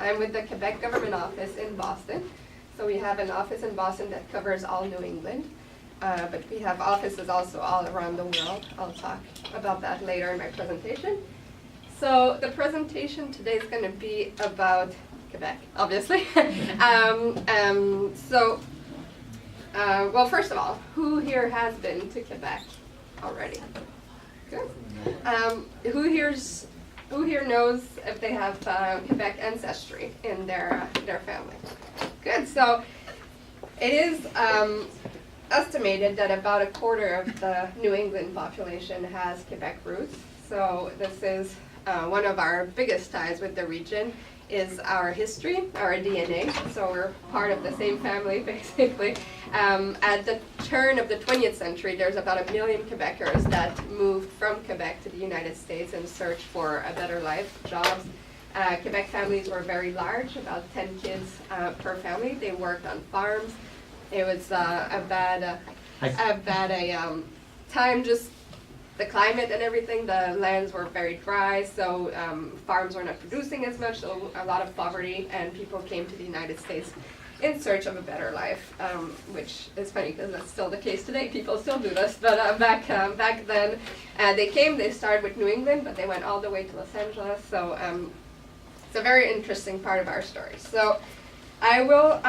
I'm with the Quebec Government office in Boston. So we have an office in Boston that covers all New England. But we have offices also all around the world. I'll talk about that later in my presentation. So the presentation today is going to be about Quebec, obviously. Well, first of all, who here has been to Quebec already? Good. Who here knows if they have Quebec ancestry in their family? Good. So it is estimated that about a quarter of the New England population has Quebec roots. So this is one of our biggest ties with the region is our history, our DNA. So we're part of the same family, basically. At the turn of the 20th century, there's about 1 million Quebecers that moved from Quebec to the United States in search for a better life, jobs. Quebec families were very large, about 10 kids per family. They worked on farms. It was a bad time, just the climate and everything. The lands were very dry, so farms were not producing as much, so a lot of poverty, and people came to the United States in search of a better life, which is funny because that's still the case today. People still do this, but back then they started with New England, but they went all the way to Los Angeles, so it's a very interesting part of our story. So I will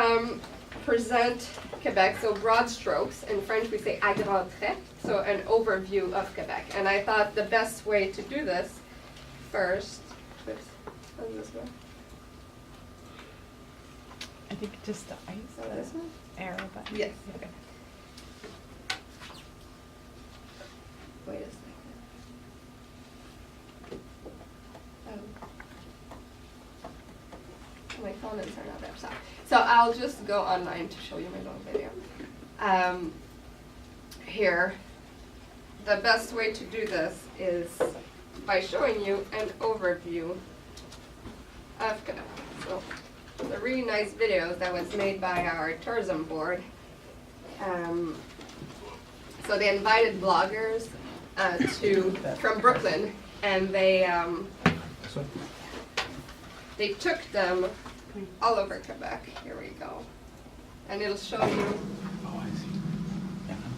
present Quebec, so broad strokes. In French we say à grands traits, so an overview of Quebec. And I thought the best way to do this first, oops, how does this go? I think just the ice. So this one? Arrow button. Yes, okay. Wait a second. My comments are not there, sorry. So I'll just go online to show you my long video. Here, the best way to do this is by showing you an overview of Quebec. So it's a really nice video that was made by our tourism board. So they invited bloggers from Brooklyn, and they took them all over Quebec. Here we go. And it'll show you. Oh, I see. Yeah, I'm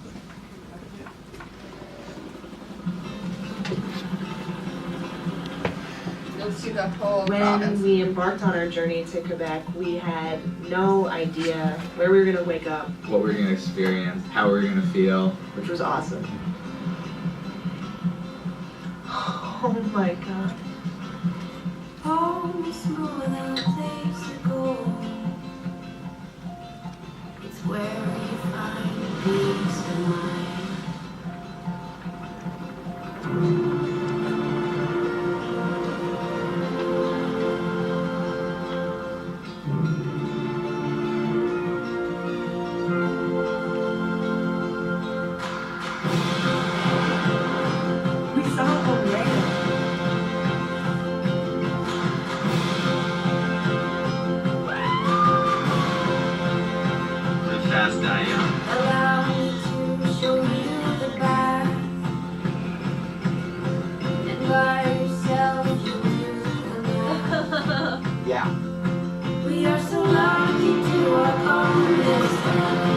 good. You'll see the whole When province. we embarked on our journey to Quebec, we had no idea where we were going to wake up, What we're going to experience, how we're going to feel. which was awesome. Oh my God. Home is smoother place to go. It's where you find peace of mind. We saw a whale. The fast I am. Allow me to show you the path. And by yourself you do the math. Yeah. We are so lucky to walk on this earth.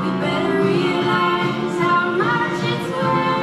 We better realize how much it's worth.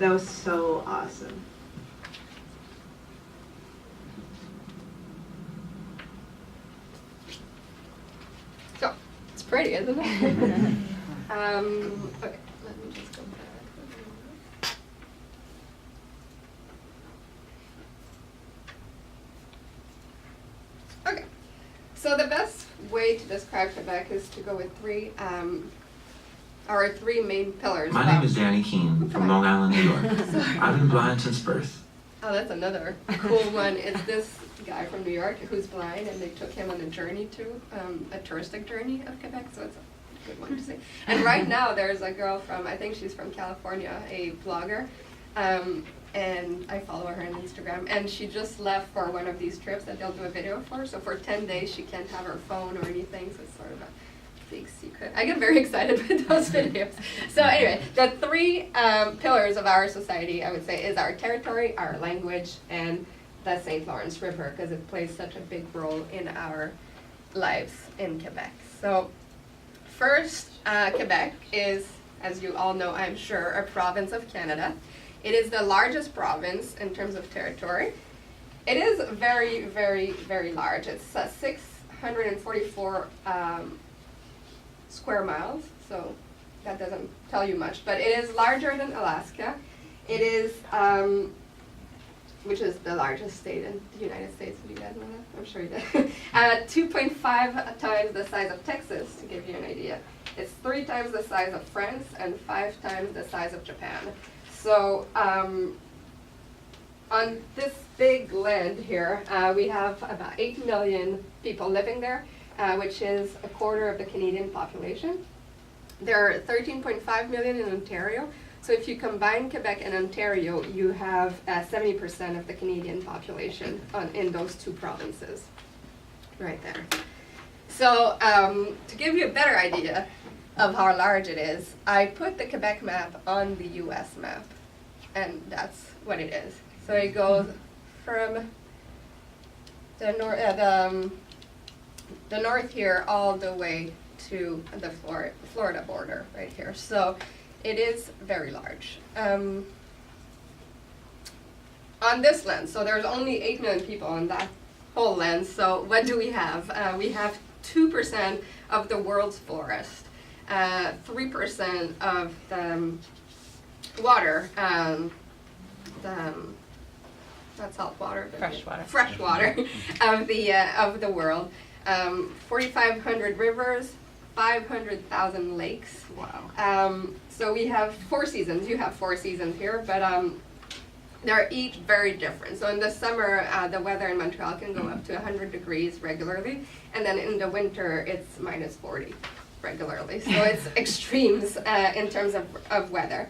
That was so awesome. So, it's pretty, isn't it? Okay, let me just go back. Okay, so the best way to describe Quebec is to go with our three main pillars. My name is Danny Keene from Long Island, New York. I've been blind since birth. Oh, that's another cool one. It's this guy from New York who's blind, and they took him on a journey a touristic journey of Quebec, so it's a good one to see. And right now there's a girl from, I think she's from California, a blogger, and I follow her on Instagram, and she just left for one of these trips that they'll do a video for, so for 10 days she can't have her phone or anything, so it's sort of a big secret. I get very excited with those videos. So anyway, the three pillars of our society, I would say, is our territory, our language, and the St. Lawrence River, because it plays such a big role in our lives in Quebec. So first, Quebec is, as you all know, I'm sure, a province of Canada. It is the largest province in terms of territory. It is very, very, very large. It's 644 square miles, so that doesn't tell you much, but it is larger than Alaska. It is, which is the largest state in the United States. Do you guys know that? I'm sure you did. 2.5 times the size of Texas, to give you an idea. It's 3 times the size of France and 5 times the size of Japan. So on this big land here, we have about 8 million people living there, which is a quarter of the Canadian population. There are 13.5 million in Ontario. So if you combine Quebec and Ontario, you have 70% of the Canadian population in those two provinces, right there. So to give you a better idea of how large it is, I put the Quebec map on the US map, and that's what it is. So it goes from the north here all the way to the Florida border right here. So it is very large. On this land, so there's only 8 million people on that whole land. So what do we have? We have 2% of the world's forest, 3% of the water, not salt water, but fresh water of the world. 4,500 rivers, 500,000 lakes. Wow. So we have 4 seasons. You have 4 seasons here, but they're each very different. So in the summer, the weather in Montreal can go up to 100 degrees regularly, and then in the winter, it's minus 40 regularly. So it's extremes in terms of weather.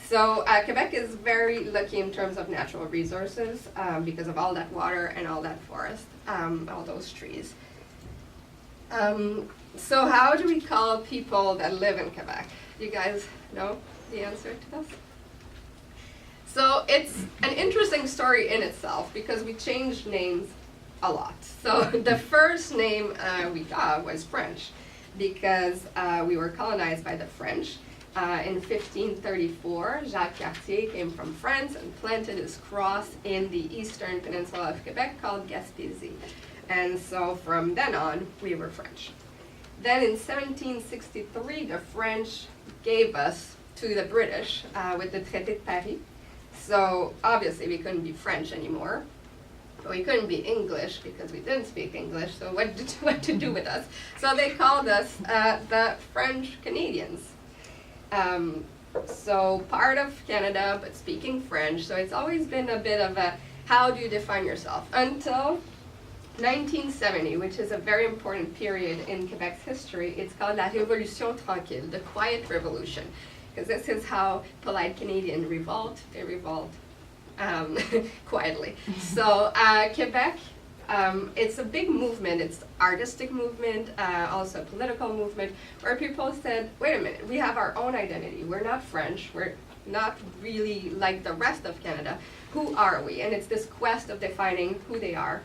So Quebec is very lucky in terms of natural resources because of all that water and all that forest, all those trees. So how do we call people that live in Quebec? You guys know the answer to this? So it's an interesting story in itself because we changed names a lot. So the first name we got was French because we were colonized by the French. In 1534, Jacques Cartier came from France and planted his cross in the eastern peninsula of Quebec called Gaspésie. And so from then on, we were French. Then in 1763, the French gave us to the British with the Traité de Paris. So obviously we couldn't be French anymore. But we couldn't be English because we didn't speak English, so what to do with us? So they called us the French Canadians. So part of Canada, but speaking French. So it's always been a bit of a, how do you define yourself? Until 1970, which is a very important period in Quebec's history. It's called La Révolution Tranquille, the Quiet Revolution. Because this is how polite Canadians revolt. They revolt quietly. So Quebec, it's a big movement. It's artistic movement, also a political movement, where people said, wait a minute, we have our own identity. We're not French. We're not really like the rest of Canada. Who are we? And it's this quest of defining who they are.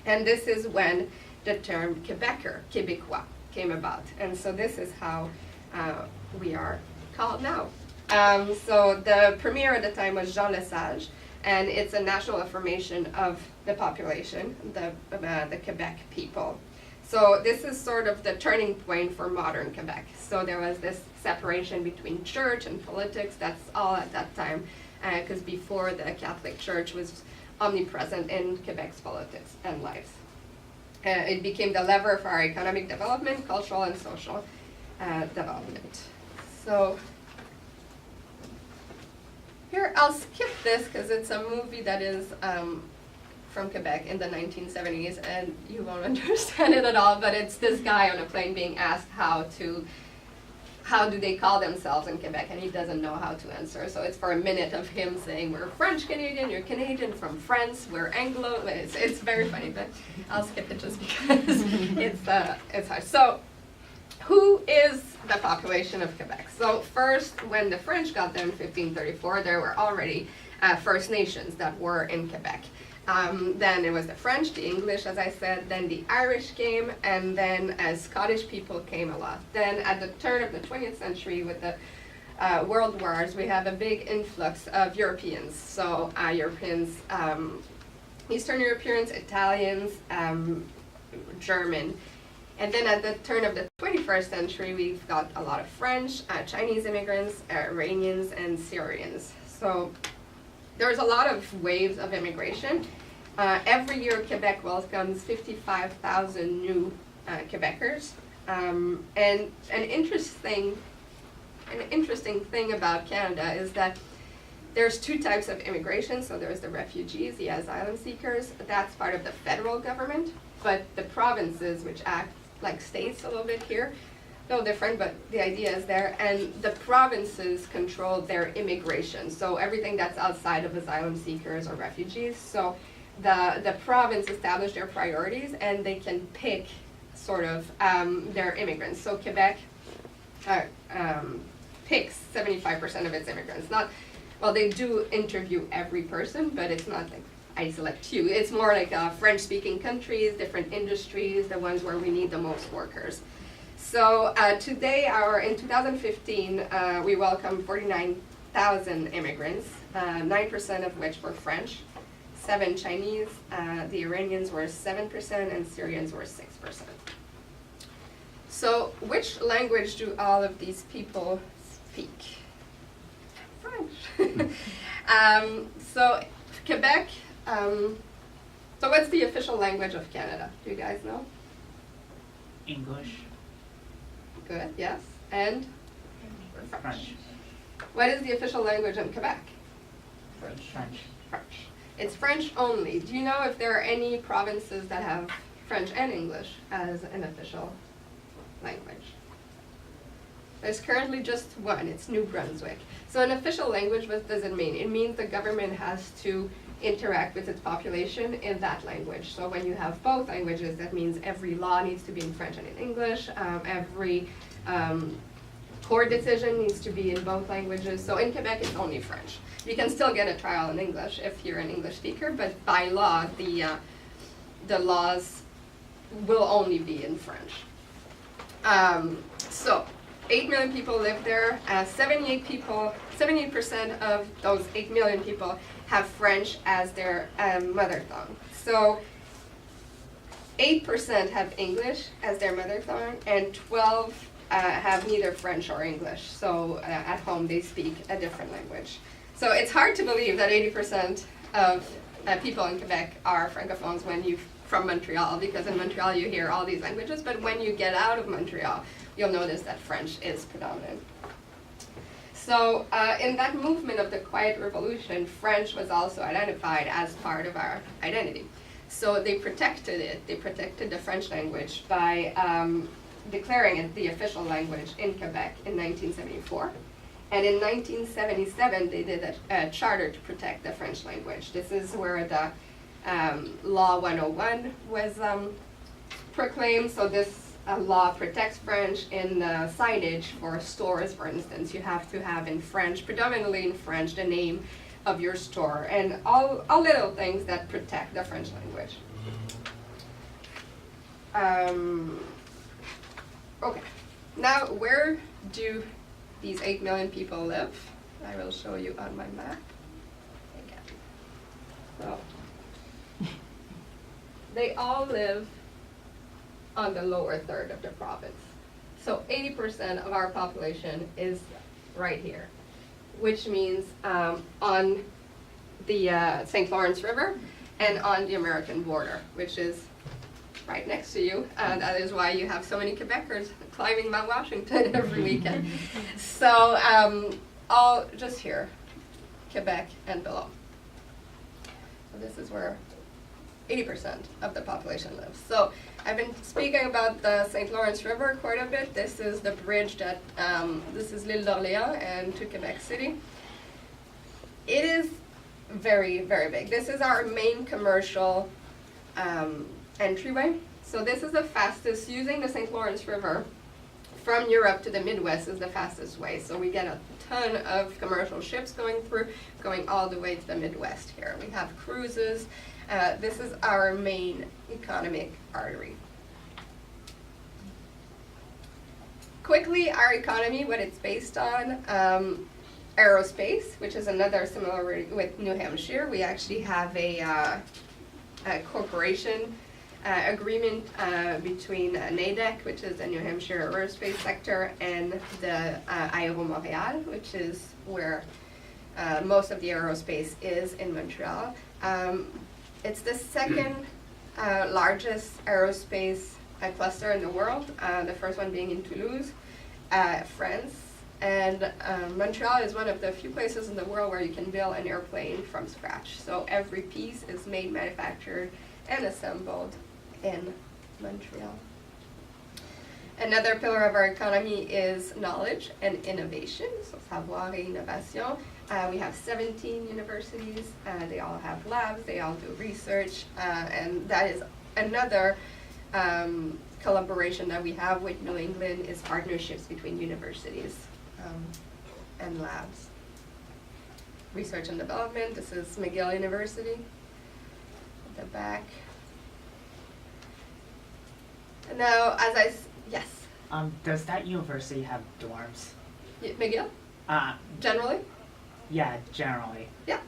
And this is when the term Quebecer, Québécois, came about. And so this is how we are called now. So the premier at the time was Jean Lesage, and it's a national affirmation of the population, the Quebec people. So this is sort of the turning point for modern Quebec. So there was this separation between church and politics. That's all at that time, because before the Catholic Church was omnipresent in Quebec's politics and lives. It became the lever for our economic development, cultural and social development. So here, I'll skip this because it's a movie that is from Quebec in the 1970s, and you won't understand it at all, but it's this guy on a plane being asked how do they call themselves in Quebec, and he doesn't know how to answer. So it's for a minute of him saying, we're French Canadian, you're Canadian from France, we're Anglo. It's very funny, but I'll skip it just because it's hard. So who is the population of Quebec? So first, when the French got there in 1534, there were already First Nations that were in Quebec. Then it was the French, the English, as I said, then the Irish came, and then Scottish people came a lot. Then at the turn of the 20th century with the World Wars, we have a big influx of Europeans. So Europeans, Eastern Europeans, Italians, German. And then at the turn of the 21st century, we've got a lot of French, Chinese immigrants, Iranians, and Syrians. So there's a lot of waves of immigration. Every year, Quebec welcomes 55,000 new Quebecers. And an interesting thing about Canada is that there's two types of immigration. So there's the refugees, the asylum seekers. That's part of the federal government. But the provinces, which act like states a little bit here, no different, but the idea is there. And the provinces control their immigration. So everything that's outside of asylum seekers or refugees. So the province establish their priorities, and they can pick sort of their immigrants. So Quebec picks 75% of its immigrants. They do interview every person, but it's not like I select you. It's more like French-speaking countries, different industries, the ones where we need the most workers. So today, in 2015, we welcomed 49,000 immigrants, 9% of which were French, 7 Chinese, the Iranians were 7%, and Syrians were 6%. So which language do all of these people speak? French. So Quebec, so what's the official language of Canada? Do you guys know? English. Good, yes. And? French. What is the official language in Quebec? French. French. It's French only. Do you know if there are any provinces that have French and English as an official language? There's currently just one. It's New Brunswick. So an official language, what does it mean? It means the government has to interact with its population in that language. So when you have both languages, that means every law needs to be in French and in English. Every court decision needs to be in both languages. So in Quebec, it's only French. You can still get a trial in English if you're an English speaker, but by law, the laws will only be in French. So 8 million people live there. 78% of those 8 million people have French as their mother tongue. So 8% have English as their mother tongue, and 12 have neither French or English. So at home they speak a different language. So it's hard to believe that 80% of people in Quebec are francophones from Montreal, because in Montreal you hear all these languages, but when you get out of Montreal, you'll notice that French is predominant. So in that movement of the Quiet Revolution, French was also identified as part of our identity. So they protected it. They protected the French language by declaring it the official language in Quebec in 1974. And in 1977, they did a charter to protect the French language. This is where the Law 101 was proclaimed. So this law protects French in the signage for stores, for instance. You have to have in French, predominantly in French, the name of your store, and all little things that protect the French language. Okay, now where do these 8 million people live? I will show you on my map again. So, they all live on the lower third of the province. So 80% of our population is right here, which means on the St. Lawrence River and on the American border, which is right next to you. That is why you have so many Quebecers climbing Mount Washington every weekend. So all just here, Quebec and below. So this is where 80% of the population lives. So I've been speaking about the St. Lawrence River quite a bit. This is the bridge that, this is l'Île d'Orléans and to Quebec City. It is very, very big. This is our main commercial entryway. So this is the fastest, using the St. Lawrence River from Europe to the Midwest is the fastest way. So we get a ton of commercial ships going through, going all the way to the Midwest here. We have cruises. This is our main economic artery. Quickly, our economy, what it's based on, aerospace, which is another similar with New Hampshire. We actually have a corporation agreement between NADEC, which is the New Hampshire aerospace sector, and the Aéro Montréal, which is where most of the aerospace is in Montreal. It's the second largest aerospace cluster in the world, the first one being in Toulouse, France. And Montreal is one of the few places in the world where you can build an airplane from scratch. So every piece is made, manufactured, and assembled in Montreal. Another pillar of our economy is knowledge and innovation, so savoir et innovation. We have 17 universities, they all have labs, they all do research, and that is another collaboration that we have with New England is partnerships between universities and labs. Research and development, this is McGill University at the back. And now, yes, Does that university have dorms? McGill, generally? Yeah, generally. Yeah.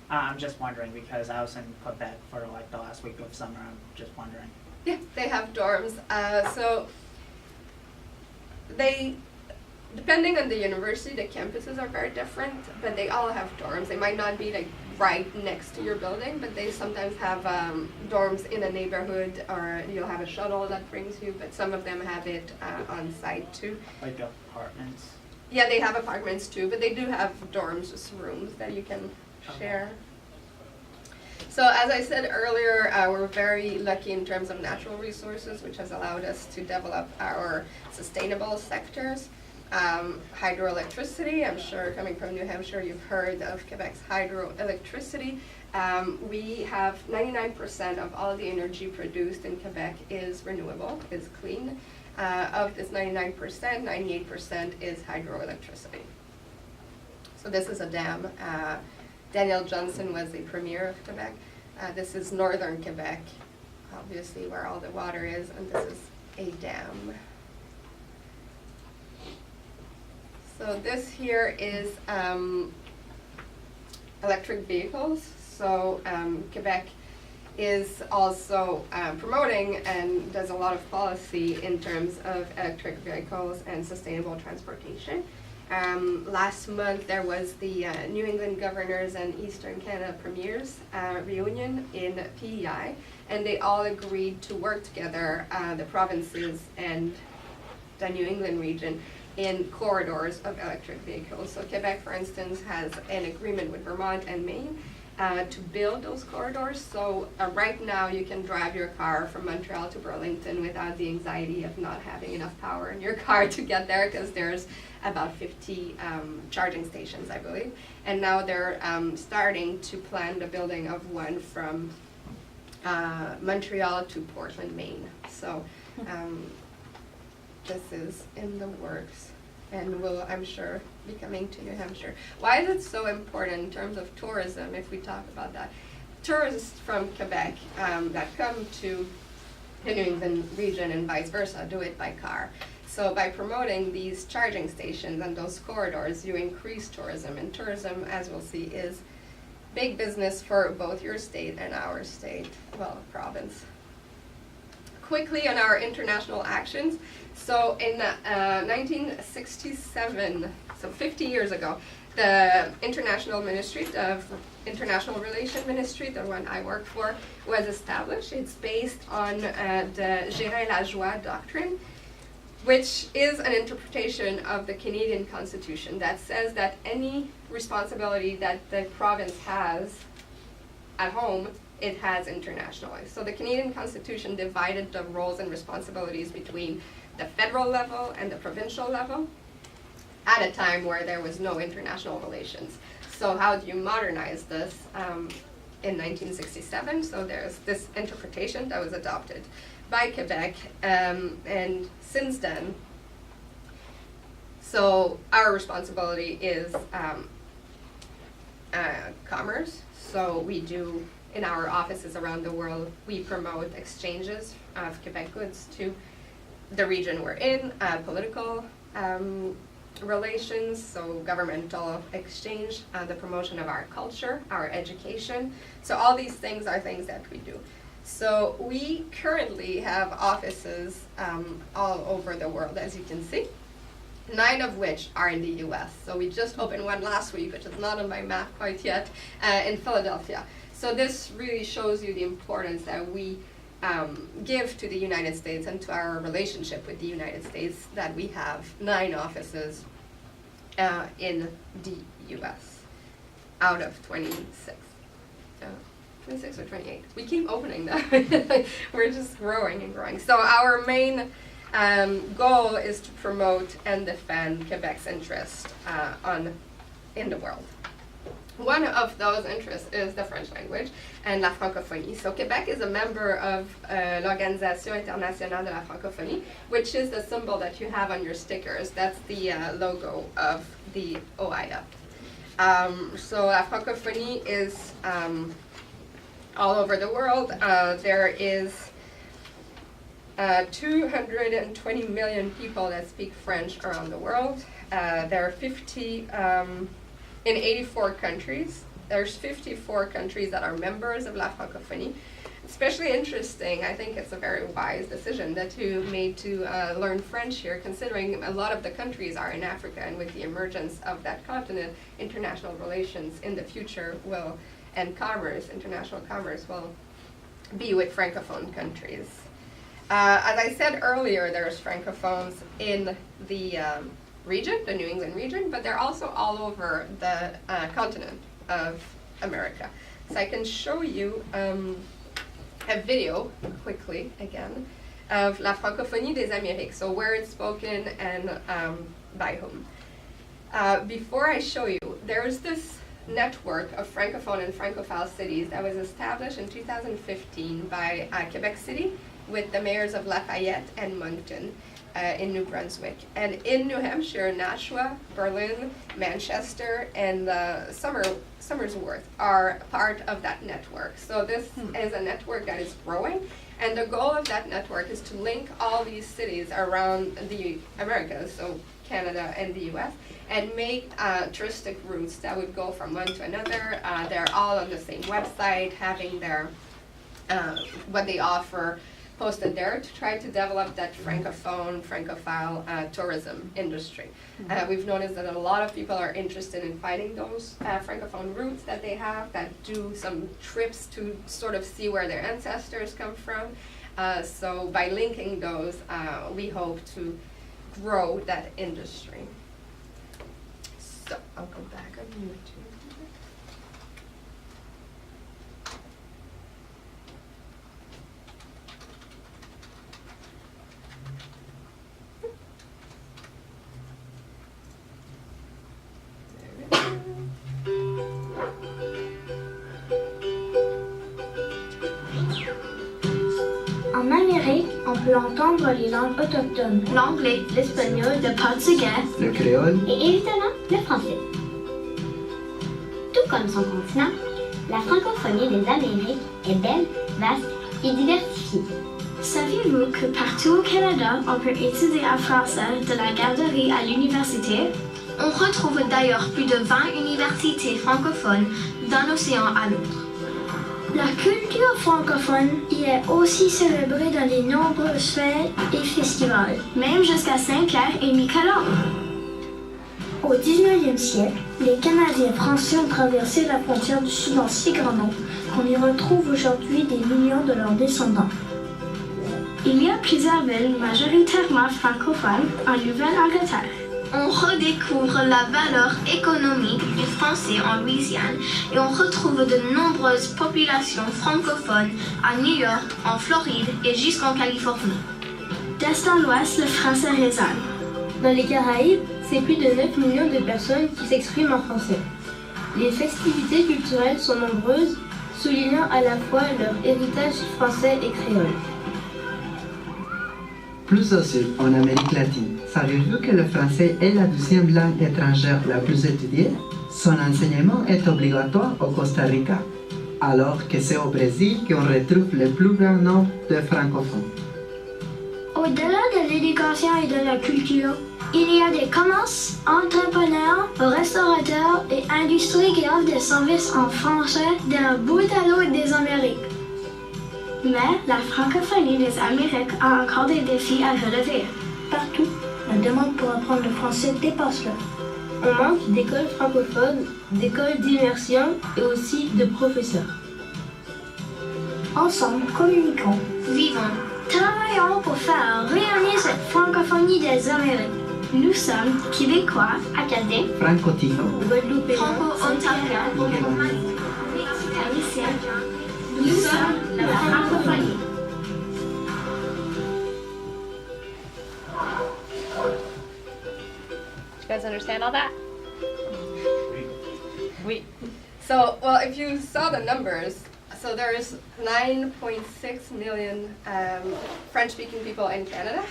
I'm just wondering because I was in Quebec for like the last week of summer. I'm just wondering. Yeah, they have dorms. So they, depending on the university, the campuses are very different, but they all have dorms. They might not be like right next to your building, but they sometimes have dorms in a neighborhood, or you'll have a shuttle that brings you, but some of them have it on site too. Like apartments. Yeah, they have apartments too, but they do have dorms, just rooms that you can share. So as I said earlier, we're very lucky in terms of natural resources, which has allowed us to develop our sustainable sectors. Hydroelectricity, I'm sure coming from New Hampshire, you've heard of Quebec's hydroelectricity. We have 99% of all the energy produced in Quebec is renewable, is clean. Of this 99%, 98% is hydroelectricity. So this is a dam. Daniel Johnson was the premier of Quebec. This is northern Quebec, obviously where all the water is, and this is a dam. So this here is electric vehicles. So Quebec is also promoting and does a lot of policy in terms of electric vehicles and sustainable transportation. Last month there was the New England Governors and Eastern Canada Premiers reunion in PEI, and they all agreed to work together, the provinces and the New England region, in corridors of electric vehicles. So Quebec, for instance, has an agreement with Vermont and Maine to build those corridors. So right now you can drive your car from Montreal to Burlington without the anxiety of not having enough power in your car to get there, because there's about 50 charging stations, I believe. And now they're starting to plan the building of one from Montreal to Portland, Maine. So this is in the works and will, I'm sure, be coming to New Hampshire. Why is it so important in terms of tourism, if we talk about that? Tourists from Quebec that come to the New England region and vice versa do it by car. So by promoting these charging stations and those corridors, you increase tourism, and tourism, as we'll see, is big business for both your state and our state, well, province. Quickly on our international actions. So in 1967, so 50 years ago, the International Ministry of International Relations Ministry, the one I work for, was established. It's based on the Gérer la joie doctrine, which is an interpretation of the Canadian Constitution that says that any responsibility that the province has at home, it has internationally. So the Canadian Constitution divided the roles and responsibilities between the federal level and the provincial level at a time where there was no international relations. So how do you modernize this in 1967? So there's this interpretation that was adopted by Quebec, and since then, so our responsibility is commerce. So we do, in our offices around the world, we promote exchanges of Quebec goods to the region we're in, political relations, so governmental exchange, the promotion of our culture, our education. So all these things are things that we do. So we currently have offices all over the world, as you can see, 9 of which are in the US. So we just opened one last week, which is not on my map quite yet, in Philadelphia. So this really shows you the importance that we give to the United States and to our relationship with the United States, that we have 9 offices in the US out of 26. 26 or 28. We keep opening them. We're just growing and growing. So our main goal is to promote and defend Quebec's interest in the world. One of those interests is the French language and la francophonie. So Quebec is a member of l'Organisation Internationale de la Francophonie, which is the symbol that you have on your stickers. That's the logo of the OIA. So la francophonie is all over the world. There is 220 million people that speak French around the world. There are 50 in 84 countries. There's 54 countries that are members of La Francophonie. Especially interesting, I think it's a very wise decision that you made to learn French here, considering a lot of the countries are in Africa, and with the emergence of that continent, international relations in the future will, and commerce, international commerce, will be with Francophone countries. As I said earlier, there's Francophones in the region, the New England region, but they're also all over the continent of America. So I can show you a video quickly again of La Francophonie des Amériques, so where it's spoken and by whom. Before I show you, there's this network of Francophone and Francophile cities that was established in 2015 by Quebec City with the mayors of Lafayette and Moncton in New Brunswick. And in New Hampshire, Nashua, Berlin, Manchester, and Somersworth are part of that network. So this is a network that is growing, and the goal of that network is to link all these cities around the Americas, so Canada and the US, and make touristic routes that would go from one to another. They're all on the same website, having their what they offer posted there to try to develop that Francophone, Francophile tourism industry. We've noticed that a lot of people are interested in finding those Francophone routes that they have, that do some trips to sort of see where their ancestors come from. So by linking those, we hope to grow that industry. So I'll go back on YouTube. En Amérique, on peut entendre les langues autochtones, l'anglais, l'espagnol, le portugais, le créole et évidemment le français. Tout comme son continent, la francophonie des Amériques est belle, vaste et diversifiée. Saviez-vous que partout au Canada, on peut étudier en français de la garderie à l'université? On retrouve d'ailleurs plus de 20 universités francophones d'un océan à l'autre. La culture francophone y est aussi célébrée dans les nombreuses fêtes et festivals, même jusqu'à Saint-Pierre et Miquelon. Au 19e siècle, les Canadiens français ont traversé la frontière du Sud en si grand nombre qu'on y retrouve aujourd'hui des millions de leurs descendants. Il y a plusieurs villes majoritairement francophones en Nouvelle-Angleterre. On redécouvre la valeur économique du français en Louisiane et on retrouve de nombreuses populations francophones à New York, en Floride et jusqu'en Californie. D'est en ouest, le français résonne. Dans les Caraïbes, c'est plus de 9 millions de personnes qui s'expriment en français. Les festivités culturelles sont nombreuses, soulignant à la fois leur héritage français et créole. Plus au sud, en Amérique latine, savez-vous que le français est la 12e langue étrangère la plus étudiée? Son enseignement est obligatoire au Costa Rica, alors que c'est au Brésil qu'on retrouve le plus grand nombre de francophones. Au-delà de l'éducation et de la culture, il y a des commerces, entrepreneurs, restaurateurs et industries qui offrent des services en français d'un bout à l'autre des Amériques. Mais la francophonie des Amériques a encore des défis à relever. Partout, la demande pour apprendre le français dépasse là. On manque d'écoles francophones, d'écoles d'immersion et aussi de professeurs. Ensemble, communiquons, vivons, travaillons pour faire rayonner cette francophonie des Amériques. Nous sommes Québécois, Acadiens, Franco-Tico, Guadeloupéens, Franco-Ontariens, Haïtiens. Nous sommes la francophonie. You guys understand all that? Oui. So, well, if you saw the numbers, so there's 9.6 million French-speaking people in Canada.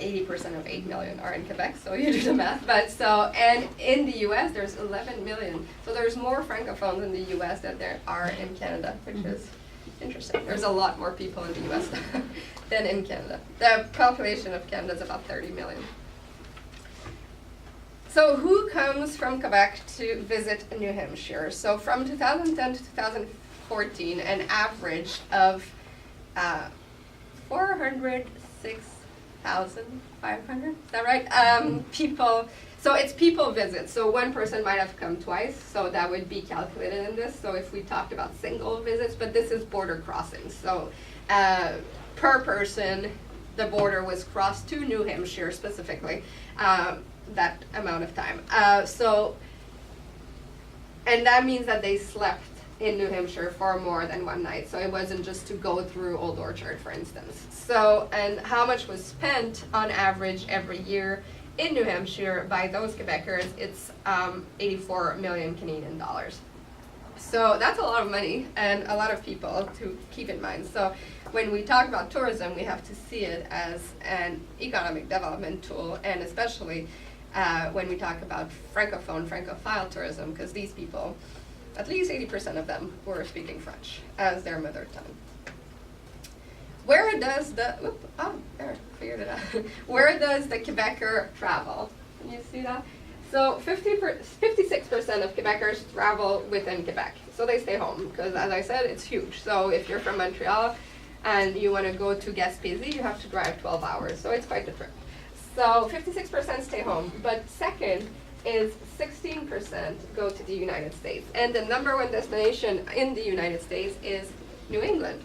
80% of 8 million are in Quebec, so you do the math. But so, and in the US, there's 11 million. So there's more francophones in the US than there are in Canada, which is interesting. There's a lot more people in the US than in Canada. The population of Canada is about 30 million. So who comes from Quebec to visit New Hampshire? So from 2010 to 2014, an average of 406,500, is that right? People, so it's people visits. So one person might have come twice, so that would be calculated in this. So if we talked about single visits, but this is border crossings. So per person, the border was crossed to New Hampshire specifically. That amount of time. And that means that they slept in New Hampshire for more than one night. So it wasn't just to go through Old Orchard, for instance. So, and how much was spent on average every year in New Hampshire by those Quebecers? It's 84 million Canadian dollars. So that's a lot of money and a lot of people to keep in mind. So when we talk about tourism, we have to see it as an economic development tool, and especially when we talk about francophone, francophile tourism, because these people, at least 80% of them, were speaking French as their mother tongue. Where does the, figured it out. Where does the Quebecer travel? Can you see that? So 56% of Quebecers travel within Quebec. So they stay home, because as I said, it's huge. So if you're from Montreal and you want to go to Gaspésie, you have to drive 12 hours. So it's quite different. So 56% stay home. But second is 16% go to the United States. And the number one destination in the United States is New England.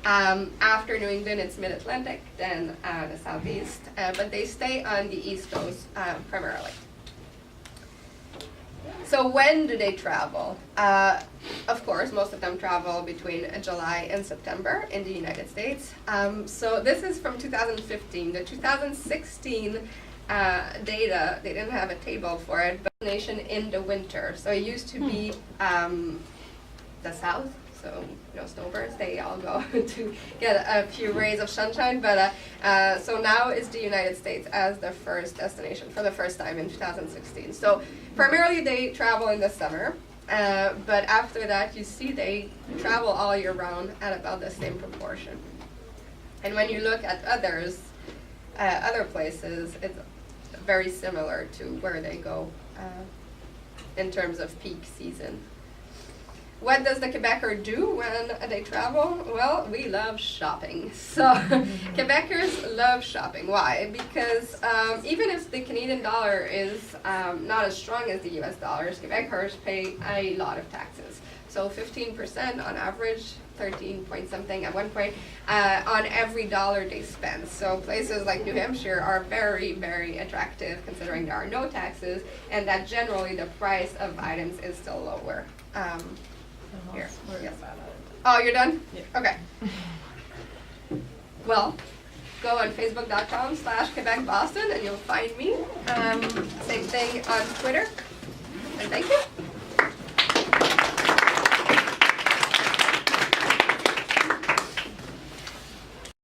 After New England, it's Mid-Atlantic, then the Southeast. But they stay on the East Coast primarily. So when do they travel? Of course, most of them travel between July and September in the United States. So this is from 2015. The 2016 data, they didn't have a table for it, but nation in the winter. So it used to be the South. So, snowbirds, they all go to get a few rays of sunshine. But so now is the United States as the first destination for the first time in 2016. So primarily they travel in the summer, but after that you see they travel all year round at about the same proportion. And when you look at other places, it's very similar to where they go in terms of peak season. What does the Quebecer do when they travel? Well, we love shopping. So Quebecers love shopping. Why? Because even if the Canadian dollar is not as strong as the US dollars, Quebecers pay a lot of taxes. So 15% on average, 13 point something at one point, on every dollar they spend. So places like New Hampshire are very, very attractive considering there are no taxes and that generally the price of items is still lower. Here. Yes. Oh, you're done? Yeah. Okay. Well, go on facebook.com/Quebec Boston and you'll find me. Same thing on Twitter. And thank you.